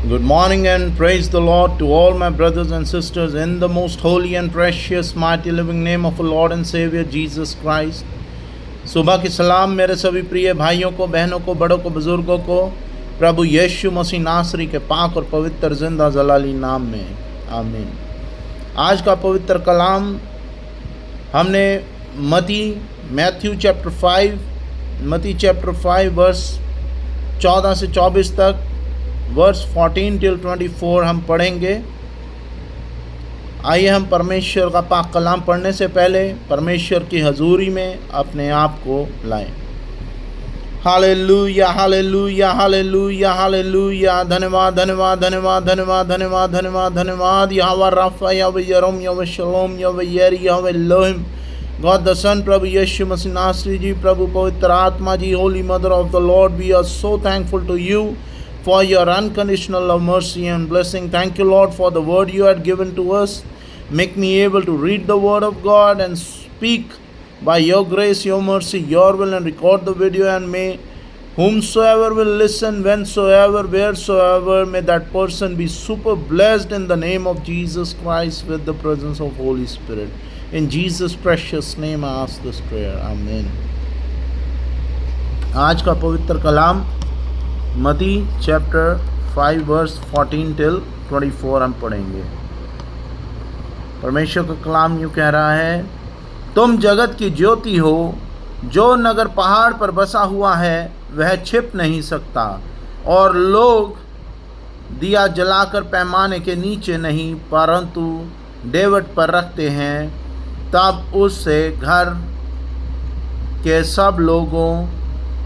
Good morning and praise the Lord to all my brothers and sisters in the most holy and precious mighty living name of our Lord and Savior Jesus Christ. सुबह की सलाम मेरे सभी प्रिय भाइयों को, बहनों को, बड़ों को, बुजुर्गों को प्रभु यीशु मसीह नासरी के पाक और पवित्र जिंदा जलाली नाम में आमीन। आज का पवित्र कलाम हमने मत्ती चैप्टर 5 वर्स 14 से 24 तक, वर्स 14 till 24 हम पढ़ेंगे। आइए हम परमेश्वर का पाक कलाम पढ़ने से पहले परमेश्वर की हजूरी में अपने आप को लाएं। Hallelujah, hallelujah, hallelujah, hallelujah. धन्यवाद, धन्यवाद, धन्यवाद, धन्यवाद, धन्यवाद, धन्यवाद, धन्यवाद। यहोवा राफा, यहोवा यरम, यहोवा शलोम, यहोवा यरी, यहोवा एलोहिम, गॉड द सन, प्रभु यीशु मसीह नासरी जी, प्रभु पवित्र आत्मा जी, holy mother of the Lord, we are so thankful to you for your unconditional love, mercy and blessing. Thank you, Lord, for the word you had given to us. Make me able to read the word of God and speak by your grace, your mercy, your will, and record the video, and may whomsoever will listen, whensoever, wheresoever, may that person be super blessed in the name of Jesus Christ with the presence of Holy Spirit. In Jesus' precious name I ask this prayer. Amen. आज का पवित्र कलाम मत्ती chapter 5 verse 14 till 24 हम पढ़ेंगे। परमेश्वर का कलाम यूँ कह रहा है, तुम जगत की ज्योति हो। जो नगर पहाड़ पर बसा हुआ है वह छिप नहीं सकता, और लोग दिया जलाकर पैमाने के नीचे नहीं परंतु डेवट पर रखते हैं, तब उससे घर के सब लोगों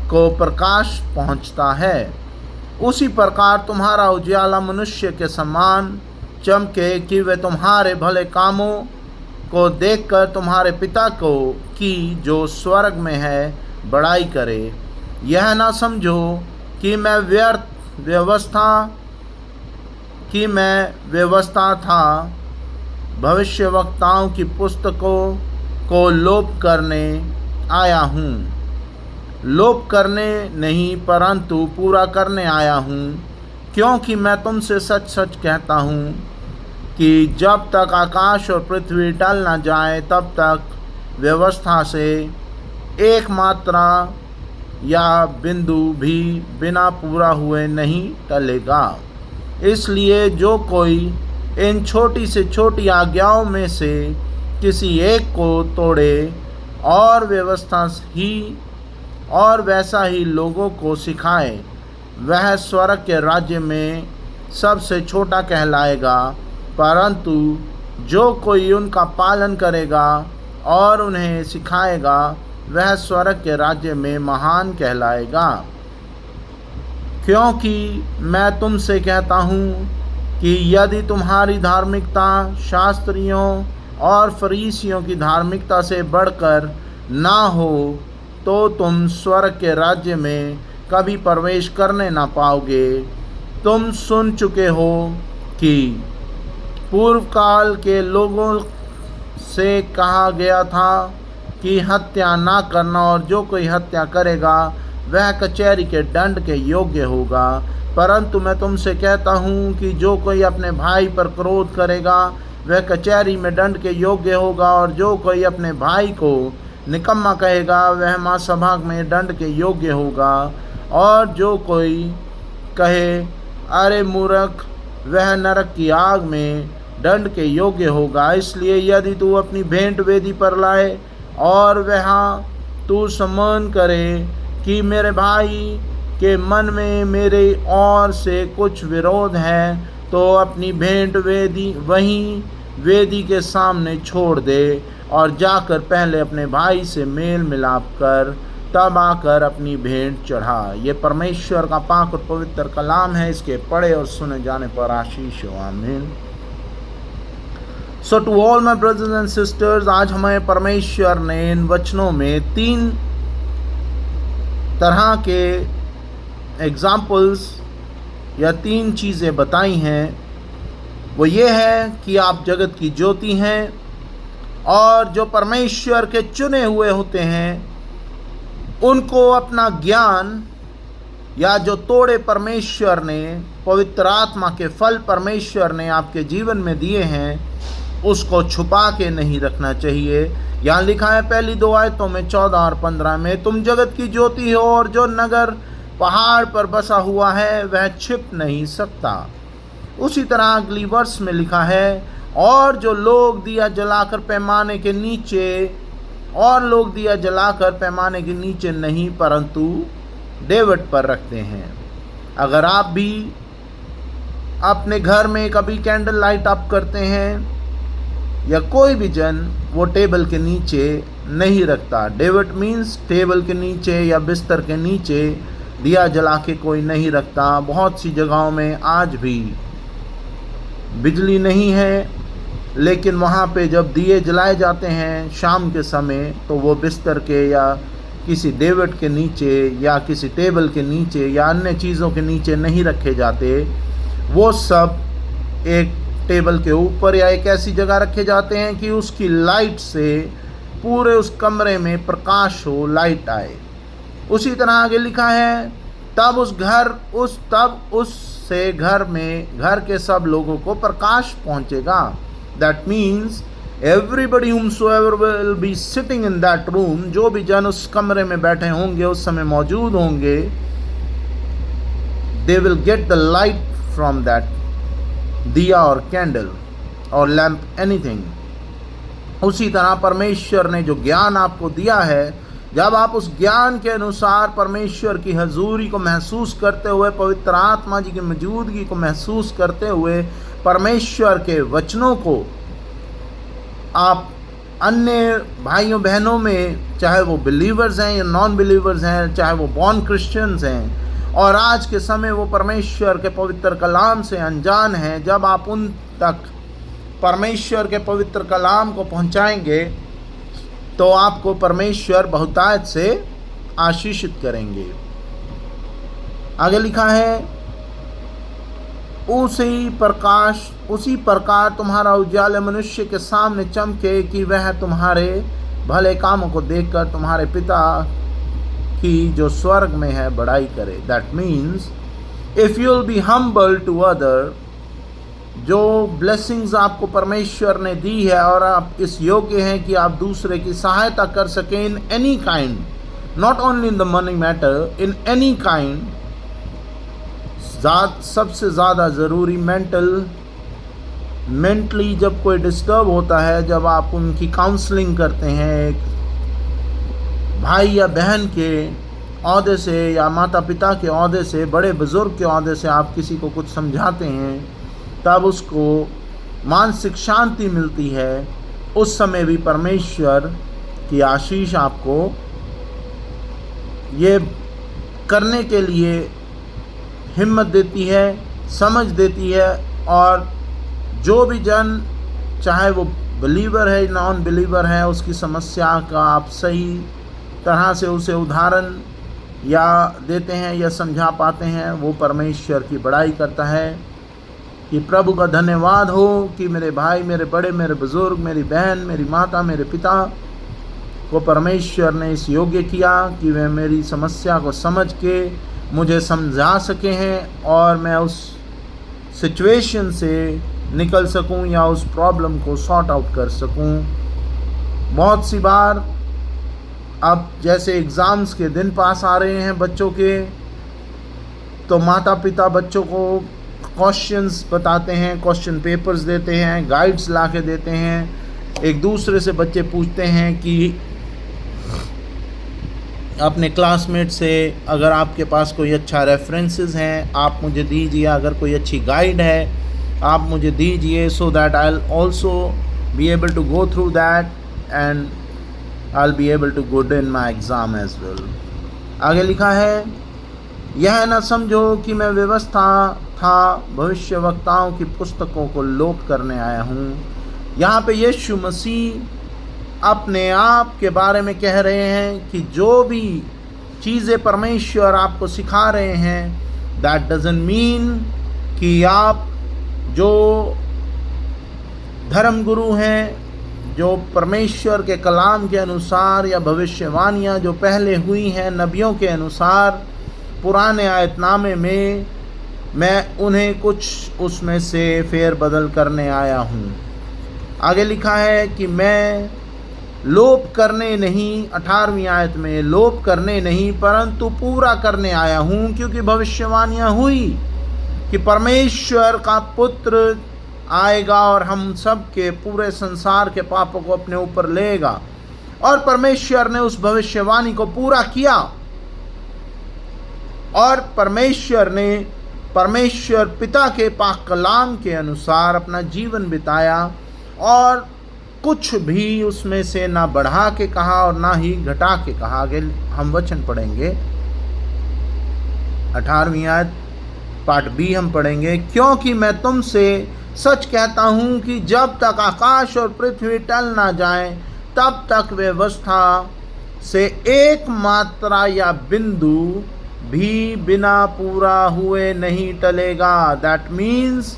को प्रकाश पहुंचता है। उसी प्रकार तुम्हारा उजियाला मनुष्य के समान चमके कि वे तुम्हारे भले कामों को देखकर तुम्हारे पिता को की जो स्वर्ग में है बड़ाई करे। यह ना समझो कि मैं व्यवस्था था भविष्यवक्ताओं की पुस्तकों को लोप करने आया हूँ। लोप करने नहीं परंतु पूरा करने आया हूँ, क्योंकि मैं तुमसे सच सच कहता हूँ कि जब तक आकाश और पृथ्वी टल न जाए तब तक व्यवस्था से एक मात्रा या बिंदु भी बिना पूरा हुए नहीं टलेगा। इसलिए जो कोई इन छोटी से छोटी आज्ञाओं में से किसी एक को तोड़े और वैसा ही लोगों को सिखाए, वह स्वर्ग के राज्य में सबसे छोटा कहलाएगा, परंतु जो कोई उनका पालन करेगा और उन्हें सिखाएगा वह स्वर्ग के राज्य में महान कहलाएगा। क्योंकि मैं तुमसे कहता हूँ कि यदि तुम्हारी धार्मिकता शास्त्रियों और फरीसियों की धार्मिकता से बढ़कर ना हो तो तुम स्वर्ग के राज्य में कभी प्रवेश करने ना पाओगे। तुम सुन चुके हो कि पूर्व काल के लोगों से कहा गया था कि हत्या ना करना, और जो कोई हत्या करेगा वह कचहरी के दंड के योग्य होगा। परंतु मैं तुमसे कहता हूँ कि जो कोई अपने भाई पर क्रोध करेगा वह कचहरी में दंड के योग्य होगा, और जो कोई अपने भाई को निकम्मा कहेगा वह महासभा में दंड के योग्य होगा, और जो कोई कहे अरे मूर्ख वह नरक की आग में दंड के योग्य होगा। इसलिए यदि तू अपनी भेंट वेदी पर लाए और वहाँ तू सम्मान करे कि मेरे भाई के मन में मेरे ओर से कुछ विरोध है, तो अपनी भेंट वहीं वेदी के सामने छोड़ दे और जाकर पहले अपने भाई से मेल मिलाप कर तब आकर अपनी भेंट चढ़ा। ये परमेश्वर का पाक और पवित्र कलाम है। इसके पढ़े और सुने जाने पर आशीष हो। आमीन। So to all my brothers and sisters, आज हमें परमेश्वर ने इन वचनों में 3 तरह के एग्जाम्पल्स या 3 चीज़ें बताई हैं। वो ये है कि आप जगत की ज्योति हैं, और जो परमेश्वर के चुने हुए होते हैं उनको अपना ज्ञान या जो तोड़े परमेश्वर ने, पवित्र आत्मा के फल परमेश्वर ने आपके जीवन में दिए हैं, उसको छुपा के नहीं रखना चाहिए। यहाँ लिखा है पहली 2 आयतों में 14 और 15 में, तुम जगत की ज्योति हो और जो नगर पहाड़ पर बसा हुआ है वह छिप नहीं सकता। उसी तरह अगली वर्ष में लिखा है, और जो लोग दिया जलाकर पैमाने के नीचे नहीं परंतु डेवट पर रखते हैं। अगर आप भी अपने घर में कभी कैंडल लाइट अप करते हैं या कोई भी जन, वो टेबल के नीचे नहीं रखता। डेवट मीन्स टेबल के नीचे या बिस्तर के नीचे दिया जला के कोई नहीं रखता। बहुत सी जगहों में आज भी बिजली नहीं है, लेकिन वहाँ पे जब दिए जलाए जाते हैं शाम के समय, तो वो बिस्तर के या किसी डेवट के नीचे या किसी टेबल के नीचे या अन्य चीज़ों के नीचे नहीं रखे जाते। वो सब एक टेबल के ऊपर या एक ऐसी जगह रखे जाते हैं कि उसकी लाइट से पूरे उस कमरे में प्रकाश हो, लाइट आए। उसी तरह आगे लिखा है, तब उससे घर के सब लोगों को प्रकाश पहुंचेगा। That means everybody whomsoever will be sitting in that room, जो भी जन उस कमरे में बैठे होंगे, उस समय मौजूद होंगे, they will get the light from that दिया और कैंडल और लैंप, एनीथिंग। उसी तरह परमेश्वर ने जो ज्ञान आपको दिया है, जब आप उस ज्ञान के अनुसार परमेश्वर की हजूरी को महसूस करते हुए, पवित्र आत्मा जी की मौजूदगी को महसूस करते हुए, परमेश्वर के वचनों को आप अन्य भाइयों बहनों में, चाहे वो बिलीवर्स हैं या नॉन बिलीवर्स हैं, चाहे वो बॉर्न क्रिश्चियंस हैं और आज के समय वो परमेश्वर के पवित्र कलाम से अनजान हैं, जब आप उन तक परमेश्वर के पवित्र कलाम को पहुंचाएंगे तो आपको परमेश्वर बहुतायत से आशीषित करेंगे। आगे लिखा है, उसी प्रकार तुम्हारा उजाला मनुष्य के सामने चमके कि वह तुम्हारे भले कामों को देखकर तुम्हारे पिता की जो स्वर्ग में है बड़ाई करे। That means if you will be humble to other, जो ब्लेसिंग्स आपको परमेश्वर ने दी है और आप इस योग्य हैं कि आप दूसरे की सहायता कर सकें in any kind, not only in the money matter, in any kind. सबसे ज़्यादा ज़रूरी मेंटली जब कोई डिस्टर्ब होता है, जब आप उनकी काउंसलिंग करते हैं, एक भाई या बहन के औहदे से या माता पिता के औहदे से, बड़े बुज़ुर्ग के औहदे से आप किसी को कुछ समझाते हैं, तब उसको मानसिक शांति मिलती है। उस समय भी परमेश्वर की आशीष आपको ये करने के लिए हिम्मत देती है, समझ देती है। और जो भी जन, चाहे वो बिलीवर है नॉन बिलीवर है, उसकी समस्या का आप सही तरह से उसे उदाहरण या देते हैं या समझा पाते हैं, वो परमेश्वर की बड़ाई करता है कि प्रभु का धन्यवाद हो कि मेरे भाई, मेरे बड़े, मेरे बुज़ुर्ग, मेरी बहन, मेरी माता, मेरे पिता को परमेश्वर ने इस योग्य किया कि वे मेरी समस्या को समझ के मुझे समझा सके हैं और मैं उस सिचुएशन से निकल सकूं या उस प्रॉब्लम को सॉर्ट आउट कर सकूं। बहुत सी बार अब जैसे एग्ज़ाम्स के दिन पास आ रहे हैं बच्चों के, तो माता पिता बच्चों को क्वेश्चंस बताते हैं, क्वेश्चन पेपर्स देते हैं, गाइड्स ला के देते हैं। एक दूसरे से बच्चे पूछते हैं कि अपने क्लासमेट से, अगर आपके पास कोई अच्छा रेफरेंसेस हैं आप मुझे दीजिए, अगर कोई अच्छी गाइड है आप मुझे दीजिए, so that I will also be able to go through that and I will be able to good in my exam as well. आगे लिखा है, यह न समझो कि मैं व्यवस्था था भविष्य वक्ताओं की पुस्तकों को लोप करने आया हूँ। यहाँ पे यीशु मसीह अपने आप के बारे में कह रहे हैं कि जो भी चीज़ें परमेश्वर आपको सिखा रहे हैं, दैट डजंट मीन कि आप जो धर्म गुरु हैं, जो परमेश्वर के कलाम के अनुसार या भविष्यवाणियाँ जो पहले हुई हैं नबियों के अनुसार, पुराने आयतनामे में मैं उन्हें कुछ उसमें से फेर बदल करने आया हूँ। आगे लिखा है कि मैं लोप करने नहीं, 18वीं आयत में, लोप करने नहीं परंतु पूरा करने आया हूँ, क्योंकि भविष्यवाणियाँ हुई कि परमेश्वर का पुत्र आएगा और हम सब के पूरे संसार के पापों को अपने ऊपर लेगा। और परमेश्वर ने उस भविष्यवाणी को पूरा किया और परमेश्वर पिता के पाक कलाम के अनुसार अपना जीवन बिताया और कुछ भी उसमें से ना बढ़ा के कहा और ना ही घटा के कहा। आगे हम वचन पढ़ेंगे, 18वीं आयत पार्ट बी हम पढ़ेंगे। क्योंकि मैं तुमसे सच कहता हूँ कि जब तक आकाश और पृथ्वी टल ना जाए तब तक व्यवस्था से एक मात्रा या बिंदु भी बिना पूरा हुए नहीं टलेगा। दैट मीन्स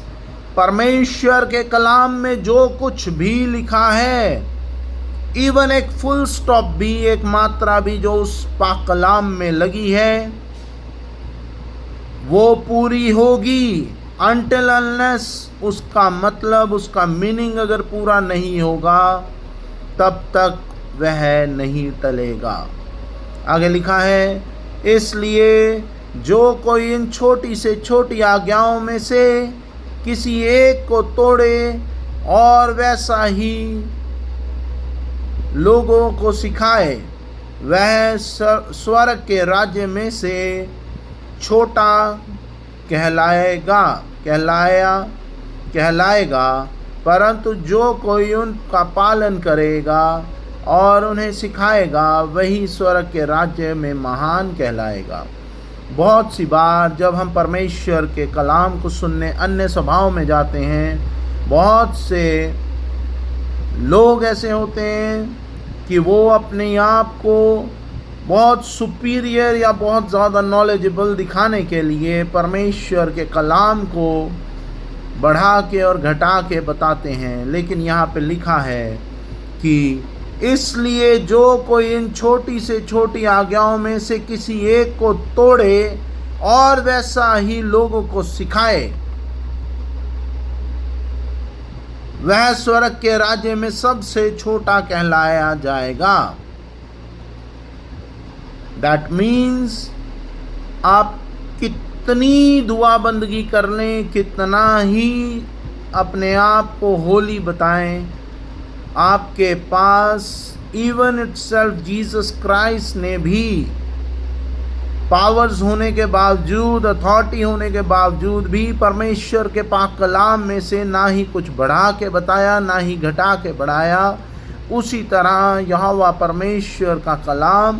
परमेश्वर के कलाम में जो कुछ भी लिखा है, इवन एक फुल स्टॉप भी, एक मात्रा भी जो उस पाक कलाम में लगी है, वो पूरी होगी। अनटिल अनलेस उसका मतलब, उसका मीनिंग अगर पूरा नहीं होगा तब तक वह नहीं टलेगा। आगे लिखा है, इसलिए जो कोई इन छोटी से छोटी आज्ञाओं में से किसी एक को तोड़े और वैसा ही लोगों को सिखाए, वह स्वर्ग के राज्य में से छोटा कहलाएगा, परंतु जो कोई उनका पालन करेगा और उन्हें सिखाएगा वही स्वर्ग के राज्य में महान कहलाएगा। बहुत सी बार जब हम परमेश्वर के कलाम को सुनने अन्य सभाओं में जाते हैं, बहुत से लोग ऐसे होते हैं कि वो अपने आप को बहुत सुपीरियर या बहुत ज़्यादा नॉलेजेबल दिखाने के लिए परमेश्वर के कलाम को बढ़ा के और घटा के बताते हैं। लेकिन यहाँ पे लिखा है कि इसलिए जो कोई इन छोटी से छोटी आज्ञाओं में से किसी एक को तोड़े और वैसा ही लोगों को सिखाए, वह स्वर्ग के राज्य में सबसे छोटा कहलाया जाएगा। दैट मीन्स आप कितनी दुआ बंदगी कर लें, कितना ही अपने आप को होली बताएं, आपके पास इवन इटसेल्फ जीसस क्राइस्ट ने भी पावर्स होने के बावजूद, अथॉरिटी होने के बावजूद भी परमेश्वर के पाक कलाम में से ना ही कुछ बढ़ा के बताया ना ही घटा के बढ़ाया। उसी तरह यहोवा परमेश्वर का कलाम,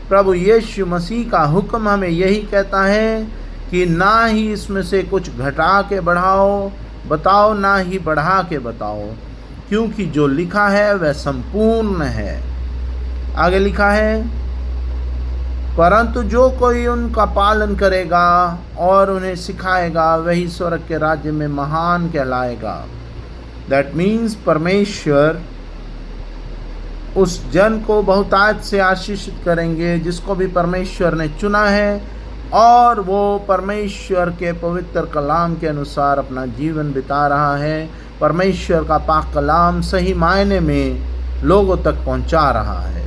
प्रभु यीशु मसीह का हुक्म हमें यही कहता है कि ना ही इसमें से कुछ घटा के बताओ ना ही बढ़ा के बताओ, क्योंकि जो लिखा है वह संपूर्ण है। आगे लिखा है, परंतु जो कोई उनका पालन करेगा और उन्हें सिखाएगा वही स्वर्ग के राज्य में महान कहलाएगा। दैट मीन्स परमेश्वर उस जन को बहुतायत से आशीषित करेंगे जिसको भी परमेश्वर ने चुना है और वो परमेश्वर के पवित्र कलाम के अनुसार अपना जीवन बिता रहा है, परमेश्वर का पाक कलाम सही मायने में लोगों तक पहुंचा रहा है।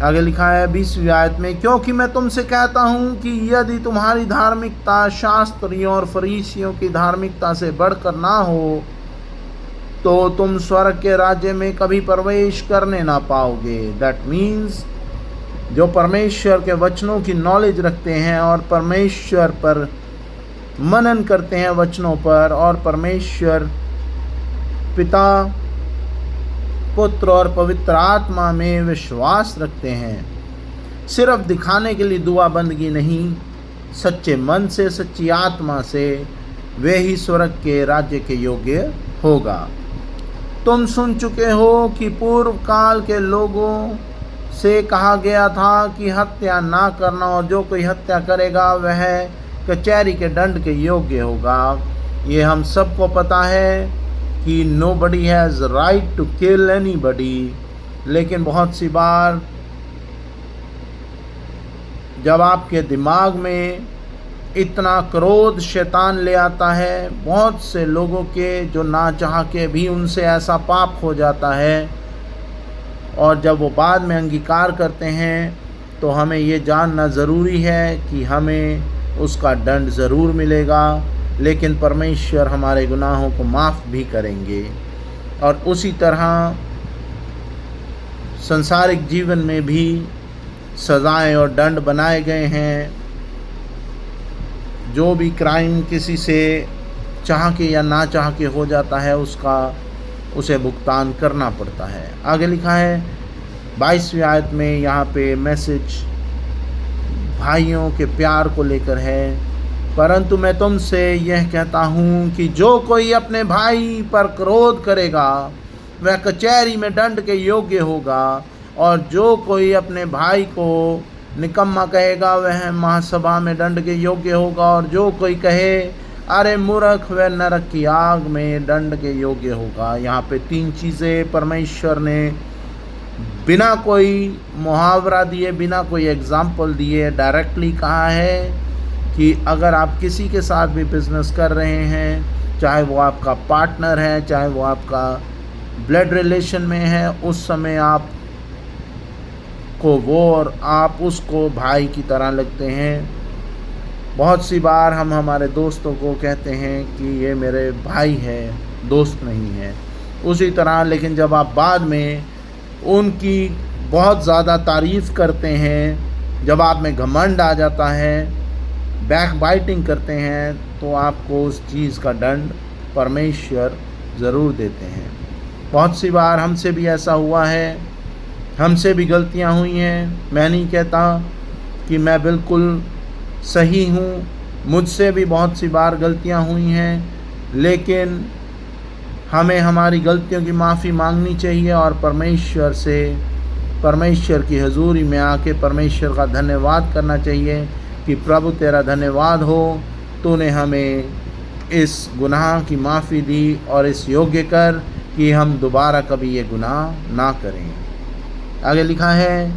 आगे लिखा है 20वीं आयत में, क्योंकि मैं तुमसे कहता हूँ कि यदि तुम्हारी धार्मिकता शास्त्रियों और फरीसियों की धार्मिकता से बढ़कर ना हो तो तुम स्वर्ग के राज्य में कभी प्रवेश करने ना पाओगे। दैट मीन्स जो परमेश्वर के वचनों की नॉलेज रखते हैं और परमेश्वर पर मनन करते हैं वचनों पर, और परमेश्वर पिता, पुत्र और पवित्र आत्मा में विश्वास रखते हैं, सिर्फ दिखाने के लिए दुआ बंदगी नहीं, सच्चे मन से, सच्ची आत्मा से, वे ही स्वर्ग के राज्य के योग्य होगा। तुम सुन चुके हो कि पूर्व काल के लोगों से कहा गया था कि हत्या ना करना, और जो कोई हत्या करेगा वह कचहरी के दंड के योग्य होगा। ये हम सबको पता है कि nobody has right to kill anybody, लेकिन बहुत सी बार जब आपके दिमाग में इतना क्रोध शैतान ले आता है, बहुत से लोगों के जो ना चाह के भी उनसे ऐसा पाप हो जाता है, और जब वो बाद में अंगीकार करते हैं तो हमें ये जानना ज़रूरी है कि हमें उसका दंड ज़रूर मिलेगा, लेकिन परमेश्वर हमारे गुनाहों को माफ़ भी करेंगे। और उसी तरह संसारिक जीवन में भी सज़ाएं और दंड बनाए गए हैं। जो भी क्राइम किसी से चाह के या ना चाह के हो जाता है, उसे भुगतान करना पड़ता है। आगे लिखा है 22वीं आयत में, यहाँ पे मैसेज भाइयों के प्यार को लेकर है। परंतु मैं तुमसे यह कहता हूँ कि जो कोई अपने भाई पर क्रोध करेगा वह कचहरी में दंड के योग्य होगा, और जो कोई अपने भाई को निकम्मा कहेगा वह महासभा में दंड के योग्य होगा, और जो कोई कहे अरे मूर्ख वह नरक की आग में दंड के योग्य होगा। यहाँ पे 3 चीज़ें परमेश्वर ने बिना कोई मुहावरा दिए, बिना कोई एग्जाम्पल दिए डायरेक्टली कहा है कि अगर आप किसी के साथ भी बिजनेस कर रहे हैं, चाहे वो आपका पार्टनर है, चाहे वो आपका ब्लड रिलेशन में है, उस समय आप को वो और आप उसको भाई की तरह लगते हैं। बहुत सी बार हम हमारे दोस्तों को कहते हैं कि ये मेरे भाई है, दोस्त नहीं है। उसी तरह लेकिन जब आप बाद में उनकी बहुत ज़्यादा तारीफ़ करते हैं, जब आप में घमंड आ जाता है, बैक बाइटिंग करते हैं, तो आपको उस चीज़ का दंड परमेश्वर ज़रूर देते हैं। बहुत सी बार हमसे भी ऐसा हुआ है, हमसे भी गलतियां हुई हैं। मैं नहीं कहता कि मैं बिल्कुल सही हूँ, मुझसे भी बहुत सी बार गलतियां हुई हैं, लेकिन हमें हमारी गलतियों की माफ़ी मांगनी चाहिए और परमेश्वर की हजूरी में आके परमेश्वर का धन्यवाद करना चाहिए कि प्रभु तेरा धन्यवाद हो, तूने हमें इस गुनाह की माफ़ी दी और इस योग्य कर कि हम दोबारा कभी ये गुनाह ना करें। आगे लिखा है,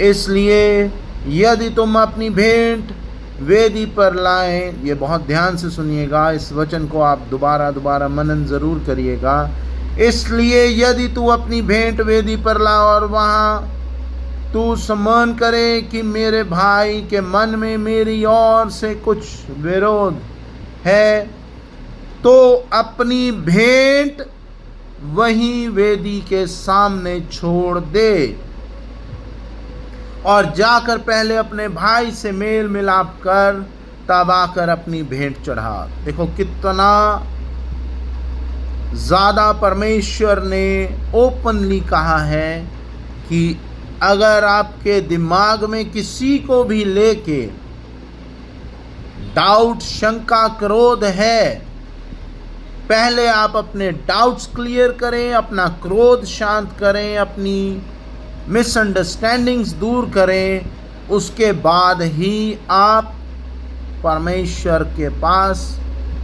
इसलिए यदि तुम अपनी भेंट वेदी पर लाएं, ये बहुत ध्यान से सुनिएगा, इस वचन को आप दोबारा मनन ज़रूर करिएगा। इसलिए यदि तू अपनी भेंट वेदी पर ला और वहाँ तू सम्मान करे कि मेरे भाई के मन में मेरी ओर से कुछ विरोध है, तो अपनी भेंट वहीं वेदी के सामने छोड़ दे और जाकर पहले अपने भाई से मेल मिलाप कर, तब आकर अपनी भेंट चढ़ा। देखो कितना ज़्यादा परमेश्वर ने ओपनली कहा है कि अगर आपके दिमाग में किसी को भी लेके डाउट, शंका, क्रोध है, पहले आप अपने डाउट्स क्लियर करें, अपना क्रोध शांत करें, अपनी मिसअंडरस्टैंडिंग्स दूर करें, उसके बाद ही आप परमेश्वर के पास,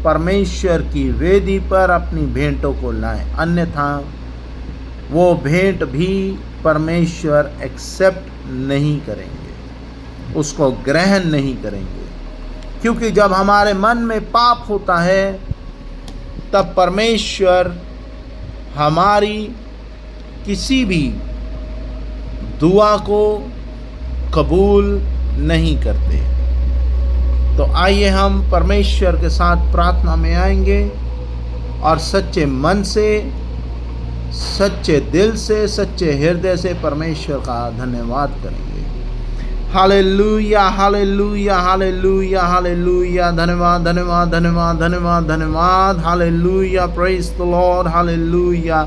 परमेश्वर की वेदी पर अपनी भेंटों को लाएं। अन्यथा वो भेंट भी परमेश्वर एक्सेप्ट नहीं करेंगे, उसको ग्रहण नहीं करेंगे। क्योंकि जब हमारे मन में पाप होता है, तब परमेश्वर हमारी किसी भी दुआ को कबूल नहीं करते। तो आइए हम परमेश्वर के साथ प्रार्थना में आएंगे और सच्चे मन से, सच्चे दिल से, सच्चे हृदय से परमेश्वर का धन्यवाद करेंगे। Hallelujah, hallelujah, hallelujah, hallelujah. धन्यवाद, धन्यवाद, धन्यवाद, धन्यवाद, धन्यवाद। Hallelujah, praise the Lord, hallelujah.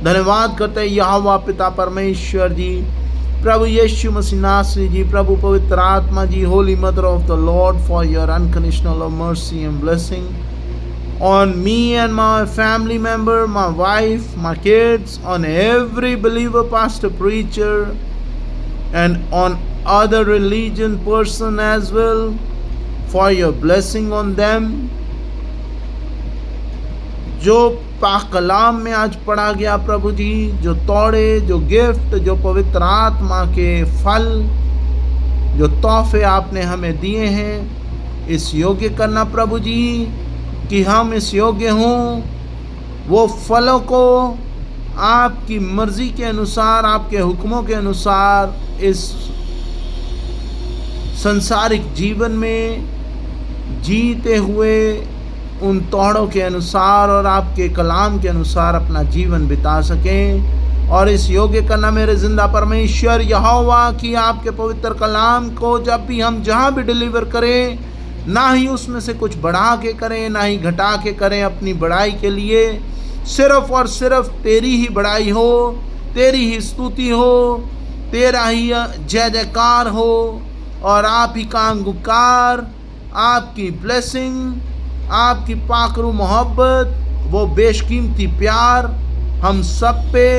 धन्यवाद करते यहोवा पिता परमेश्वर जी, प्रभु यीशु मसीह नासरी जी, प्रभु पवित्र आत्मा जी, holy mother of the Lord, for your unconditional mercy and blessing on me and my family member, my wife, my kids, on every believer, pastor, preacher, and on other religion person as well, for your blessing on them। जो पाक कलाम में आज पढ़ा गया प्रभु जी, जो तोड़े, जो gift, जो पवित्र आत्मा के फल जो तोहफे आपने हमें दिए हैं, इस योग्य करना प्रभु जी कि हम इस योग्य हों वो फलों को आपकी मर्जी के अनुसार, आपके हुक्मों के अनुसार इस संसारिक जीवन में जीते हुए उन तोड़ों के अनुसार और आपके कलाम के अनुसार अपना जीवन बिता सकें। और इस योग्य करना मेरे जिंदा परमेश्वर यहोवा कि आपके पवित्र कलाम को जब भी हम जहाँ भी डिलीवर करें, ना ही उसमें से कुछ बढ़ा के करें, ना ही घटा के करें अपनी बड़ाई के लिए। सिर्फ और सिर्फ तेरी ही बड़ाई हो, तेरी ही स्तुति हो, तेरा ही जय जयकार हो और आप ही का अंगीकार, आपकी ब्लेसिंग, आपकी पाकरू मोहब्बत, वो बेशकीमती प्यार हम सब पे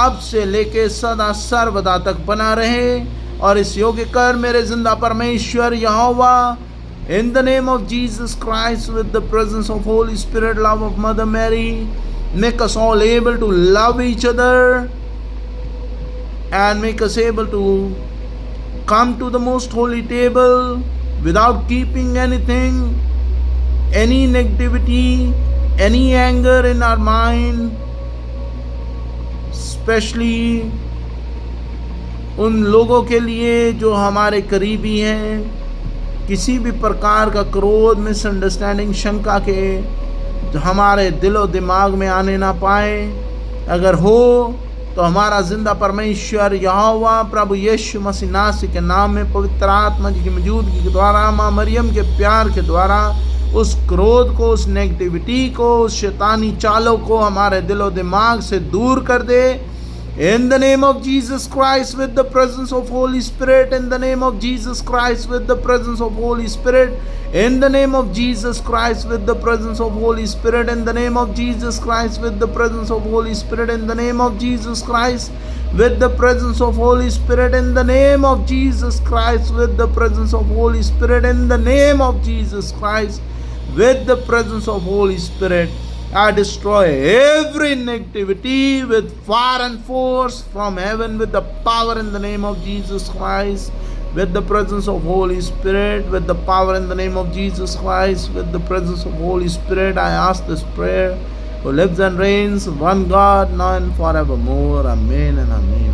अब से लेके सदा सर्वदा तक बना रहे। और इस योग्य कर मेरे जिंदा परमेश्वर यहोवा, in the name of Jesus Christ, with the presence of Holy Spirit, love of Mother Mary, make us all able to love each other and make us able to come to the most holy table without keeping anything, any negativity, any anger in our mind, specially उन लोगों के लिए जो हमारे करीबी हैं। किसी भी प्रकार का क्रोध, मिसअंडरस्टैंडिंग, शंका के जो हमारे दिलो दिमाग में आने ना पाए। अगर हो तो हमारा जिंदा परमेश्वर यहोवा प्रभु यीशु मसीह नासरी के नाम में पवित्र आत्मा जी की मौजूदगी के द्वारा, माँ मरियम के प्यार के द्वारा उस क्रोध को, उस नेगेटिविटी को, उस शैतानी चालों को हमारे दिलो दिमाग से दूर कर दे। In the name of Jesus Christ, with the presence of Holy Spirit, in the name of Jesus Christ, with the presence of Holy Spirit, in the name of Jesus Christ, with the presence of Holy Spirit, in the name of Jesus Christ, with the presence of Holy Spirit, in the name of Jesus Christ, with the presence of Holy Spirit, in the name of Jesus Christ, with the presence of Holy Spirit, in the name of Jesus Christ, with the presence of Holy Spirit. I destroy every negativity with fire and force from heaven with the power in the name of Jesus Christ, with the presence of Holy Spirit, with the power in the name of Jesus Christ, with the presence of Holy Spirit. I ask this prayer who lives and reigns, one God, now and forevermore. Amen and amen.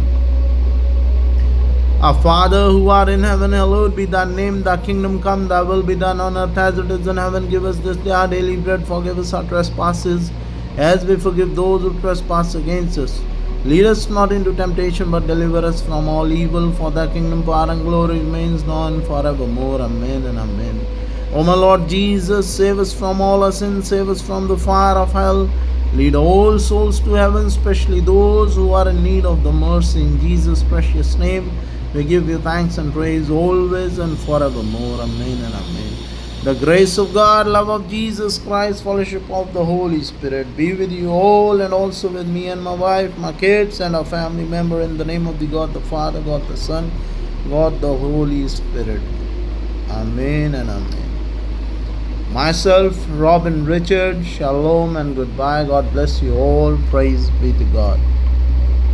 Our Father who art in heaven, hallowed be thy name. Thy kingdom come, thy will be done on earth as it is in heaven. Give us this day our daily bread. Forgive us our trespasses, as we forgive those who trespass against us. Lead us not into temptation, but deliver us from all evil. For thy kingdom, power, and glory remains now and forevermore. Amen and amen. O my Lord Jesus, save us from all our sins. Save us from the fire of hell. Lead all souls to heaven, especially those who are in need of the mercy. In Jesus' precious name, we give you thanks and praise always and forevermore. Amen and amen. The grace of God, love of Jesus Christ, fellowship of the Holy Spirit be with you all and also with me and my wife, my kids and our family member, in the name of the God the Father, God the Son, God the Holy Spirit. Amen and amen. Myself, Robin Richard, shalom and goodbye. God bless you all. Praise be to God.